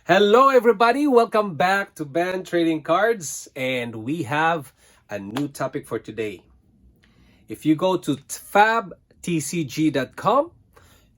Hello, everybody. Welcome back to Band Trading Cards, and we have a new topic for today. If you go to FAB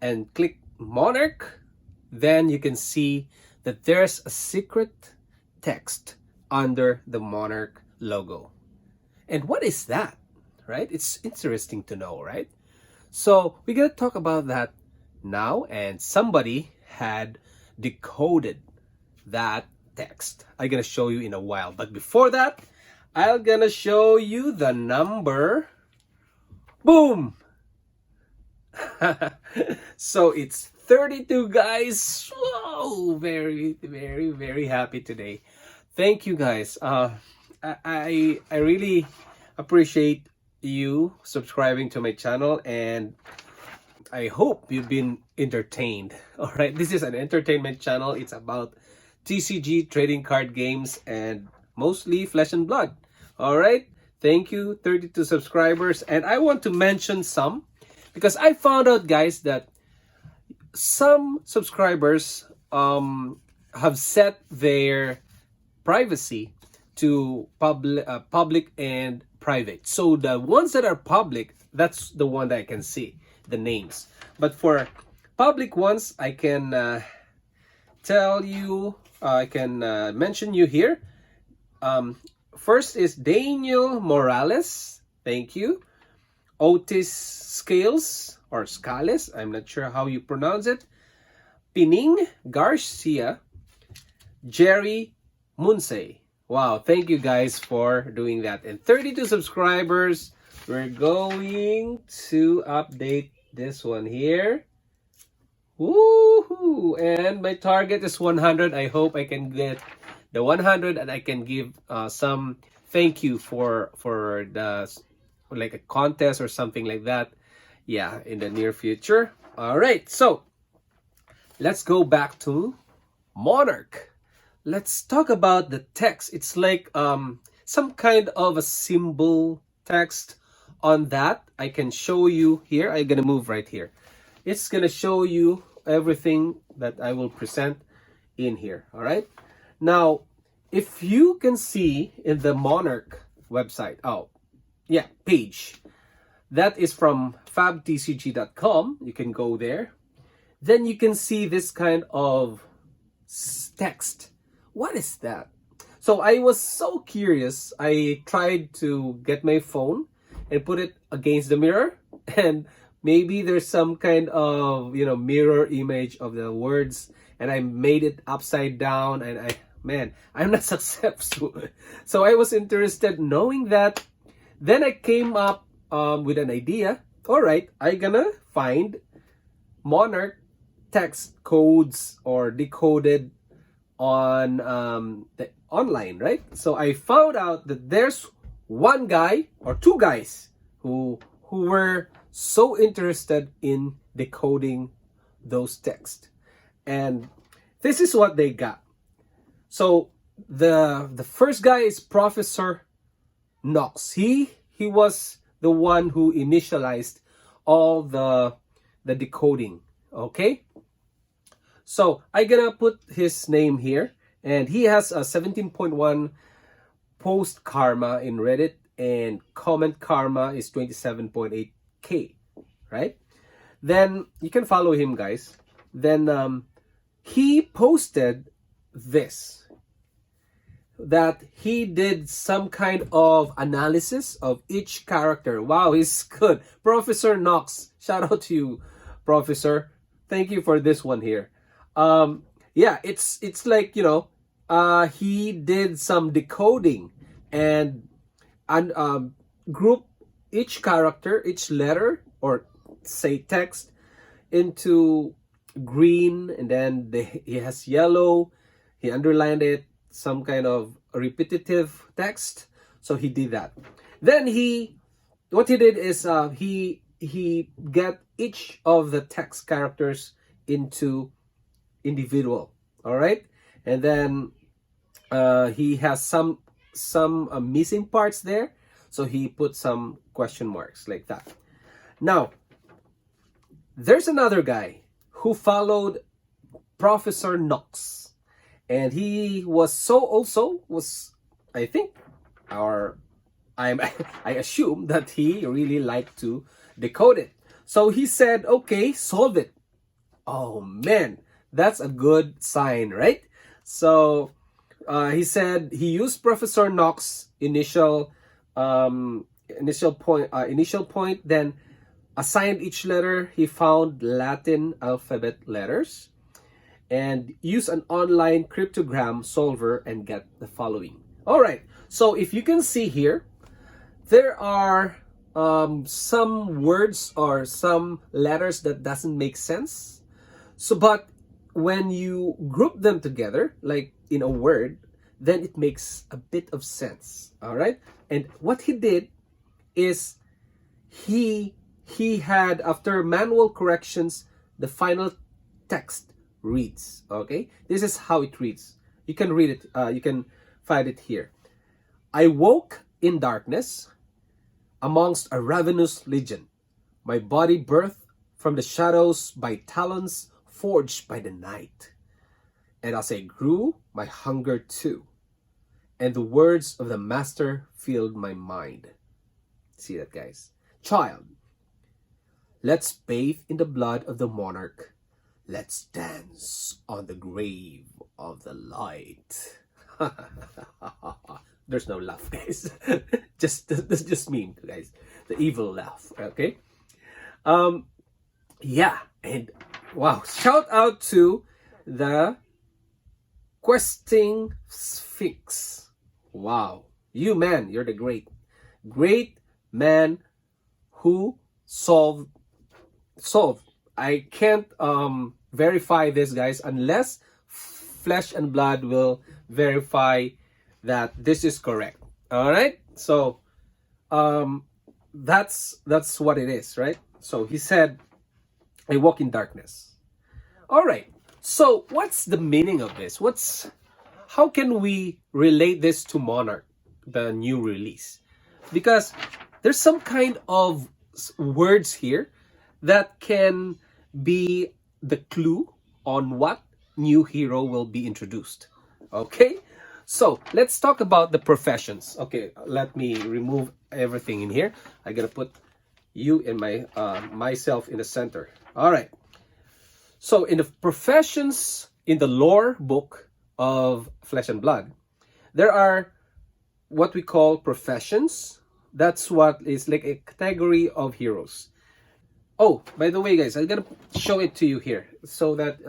and click Monarch, then you can see that there's a secret text under the Monarch logo. And what is that, right? It's interesting to know, right? So we're going to talk about that now, and somebody had decoded that text. I'm gonna show you in a while, but before that, I'm gonna show you the number. Boom. So it's 32, guys. Whoa, very happy today. Thank you, guys. I really appreciate you subscribing to my channel, and I hope you've been entertained. All right, this is an entertainment channel. It's about TCG, trading card games, and mostly flesh and blood. All right, thank you, 32 subscribers. And I want to mention some because I found out, guys, that some subscribers have set their privacy to public and private. So the ones that are public, that's the one that I can see the names. But for public ones, I can tell you, I can mention you here. First is Daniel Morales. Thank you. Otis Scales or Scales, I'm not sure how you pronounce it. Pining Garcia. Jerry Munsey. Wow, thank you guys for doing that. And 32 subscribers. We're going to update this one here. Woohoo! And my target is 100. I hope I can get the 100 and I can give some thank you for the like a contest or something like that. Yeah, in the near future. All right, so let's go back to Monarch. Let's talk about the text. It's like some kind of a symbol text on that. I can show you here. I'm gonna move right here. It's gonna show you everything that I will present in here. All right, now if you can see in the Monarch website, page, that is from fabtcg.com. You can go there, then you can see this kind of text. What is that? So I was so curious. I tried to get my phone and put it against the mirror, and maybe there's some kind of mirror image of the words, and I made it upside down, and I'm not successful. So I was interested knowing that. Then I came up with an idea. All right, I'm gonna find Monarch text codes or decoded on the online, right? So I found out that there's one guy or two guys who were so interested in decoding those texts, and this is what they got. So the first guy is Professor Knox. He was the one who initialized all the decoding. Okay, so I'm gonna put his name here, and he has a 17.1 post karma in Reddit, and comment karma is 27.8k, right? Then you can follow him, guys. Then he posted this, that he did some kind of analysis of each character. Wow, he's good. Professor Knox, shout out to you, Professor. Thank you for this one here. Yeah, it's like, he did some decoding and group each character, each letter, or say text, into green, and then he has yellow. He underlined it, some kind of repetitive text. So he did that. Then what he did is he get each of the text characters into individual. All right, and then he has some missing parts there, so he put some question marks like that. Now there's another guy who followed Professor Knox, And he was I think, or I assume that he really liked to decode it. So he said, okay, solve it. Oh man, that's a good sign, right? So he said he used Professor Knox's initial point, then assigned each letter. He found Latin alphabet letters and use an online cryptogram solver and get the following. All right, so if you can see here, there are some words or some letters that doesn't make sense. So, but when you group them together, like in a word, then it makes a bit of sense. All right, and what he did is he had, after manual corrections, the final text reads. Okay, this is how it reads. You can read it. You can find it here. I woke in darkness amongst a ravenous legion. My body birthed from the shadows by talons forged by the night. And as I grew, my hunger too. And the words of the master filled my mind. See that, guys? Child, let's bathe in the blood of the monarch. Let's dance on the grave of the light. There's no laugh, guys. That's just me, guys. The evil laugh. Okay. Yeah, and wow! Shout out to the questing sphinx. Wow, you man, you're the great man who solved. I can't verify this, guys, unless Flesh and Blood will verify that this is correct. All right, so that's what it is, right? So he said, I walk in darkness. All right, so what's the meaning of this? How can we relate this to Monarch, the new release? Because there's some kind of words here that can be the clue on what new hero will be introduced. Okay, so let's talk about the professions. Okay, let me remove everything in here. I gotta put you and myself in the center. All right, so in the professions, in the lore book of Flesh and Blood, there are what we call professions. That's what is like a category of heroes. Oh, by the way, guys, I'm gonna show it to you here so that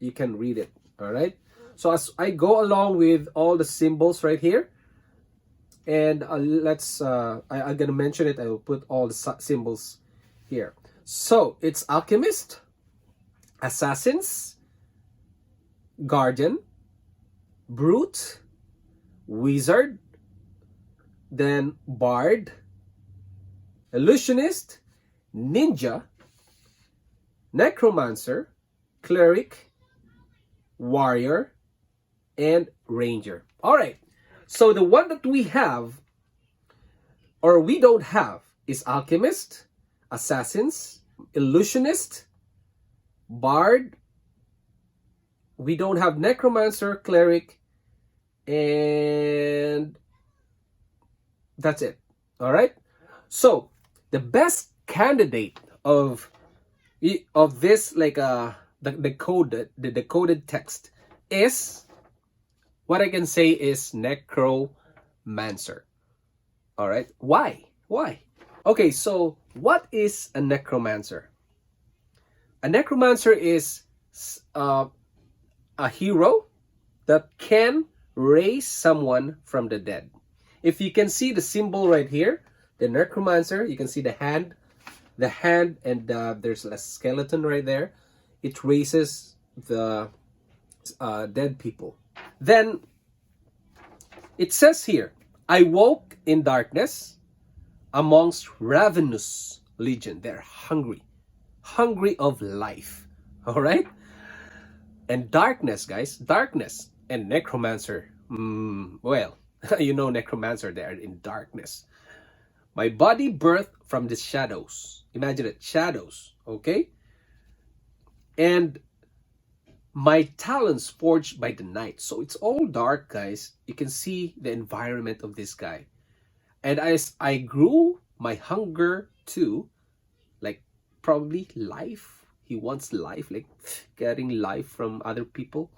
you can read it. All right, so as I go along with all the symbols right here, and I'm gonna mention it. I will put all the symbols here. So it's alchemist, assassins, guardian, brute, wizard, then bard, illusionist, ninja, necromancer, cleric, warrior, and ranger. All right, so the one that we have or we don't have is alchemist, assassins, illusionist, bard. We don't have necromancer, cleric, and that's it. All right, so the best candidate of this, like the decoded text, is what I can say is necromancer. All right, why okay, so what is a necromancer? A necromancer is a hero that can raise someone from the dead. If you can see the symbol right here, the necromancer, you can see the hand, and there's a skeleton right there. It raises the dead people. Then it says here, I woke in darkness amongst ravenous legion. They're hungry of life. All right, and darkness, guys, darkness and necromancer. Well, you know, necromancer, they are in darkness. My body birthed from the shadows. Imagine it, shadows, okay? And My talents forged by the night. So it's all dark, guys. You can see the environment of this guy. And as I grew, my hunger too, like probably life. He wants life, like getting life from other people.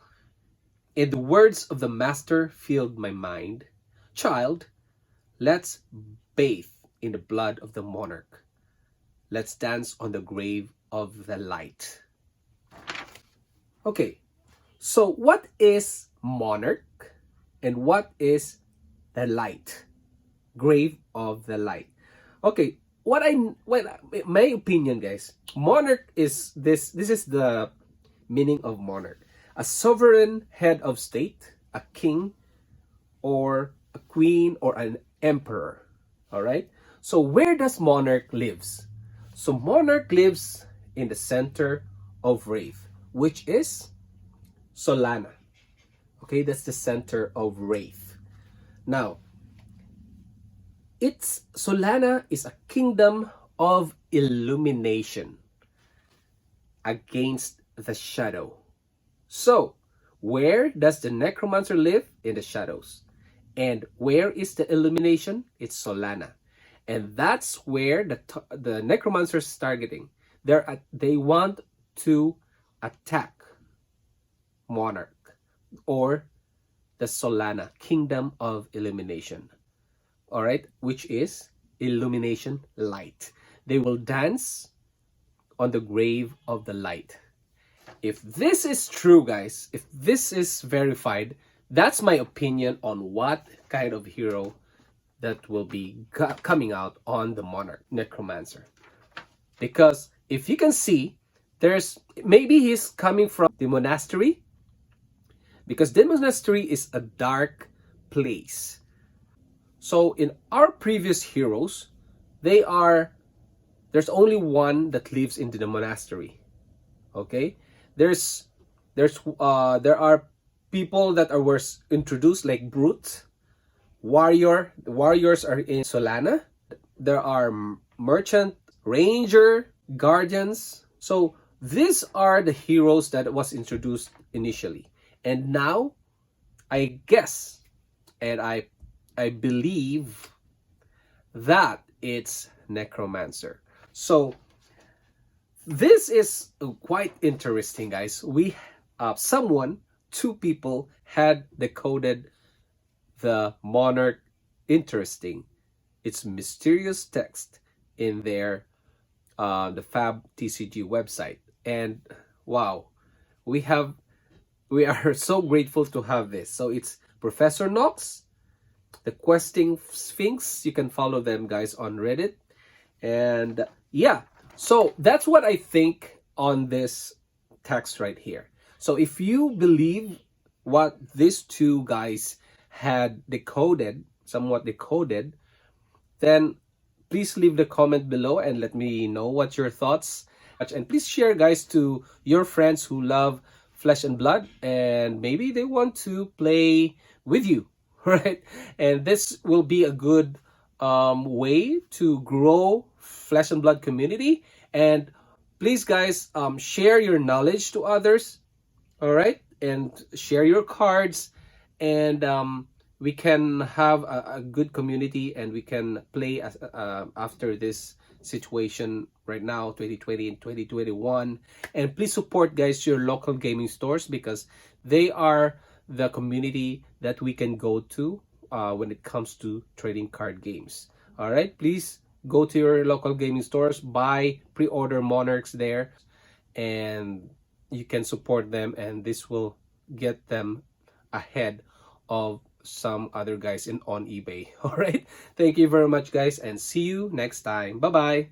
And the words of the master filled my mind. Child, let's bathe in the blood of the monarch. Let's dance on the grave of the light. Okay, so what is monarch and what is the light? Grave of the light. Okay, my opinion, guys, monarch is this is the meaning of monarch. A sovereign head of state, a king or a queen or an emperor. All right? So where does monarch lives? So monarch lives in the center of Wraith, which is Solana. Okay, that's the center of Wraith. Now, it's Solana is a kingdom of illumination against the shadow. So, where does the necromancer live? In the shadows. And where is the illumination? It's Solana. And that's where the necromancer is targeting. They want to attack Monarch or the Solana, Kingdom of Illumination. All right, which is illumination light. They will dance on the grave of the light. If this is true, guys, if this is verified, that's my opinion on what kind of hero that will be coming out on the Monarch Necromancer. Because if you can see, there's maybe he's coming from the monastery, because the monastery is a dark place. So in our previous heroes, there's only one that lives into the monastery. Okay, there are people that were introduced like brute, warrior. The warriors are in Solana. There are merchant, ranger, guardians. So these are the heroes that was introduced initially, and now I guess and I believe that it's necromancer. So this is quite interesting, guys. We two people had decoded the monarch. Interesting. It's mysterious text in their the FAB TCG website, and wow, we are so grateful to have this. So it's Professor Knox, the Questing Sphinx. You can follow them, guys, on Reddit. And yeah, so that's what I think on this text right here. So if you believe what these two guys had somewhat decoded, then please leave the comment below and let me know what your thoughts. And please share, guys, to your friends who love Flesh and Blood and maybe they want to play with you, right? And this will be a good way to grow Flesh and Blood community. And please, guys, share your knowledge to others, all right? And share your cards, and we can have a good community, and we can play after this situation right now, 2020 and 2021. And please support, guys, your local gaming stores, because they are the community that we can go to when it comes to trading card games. All right, please go to your local gaming stores, buy, pre-order Monarchs there, and you can support them, and this will get them ahead of some other guys on eBay. All right, thank you very much, guys, and see you next time. Bye bye.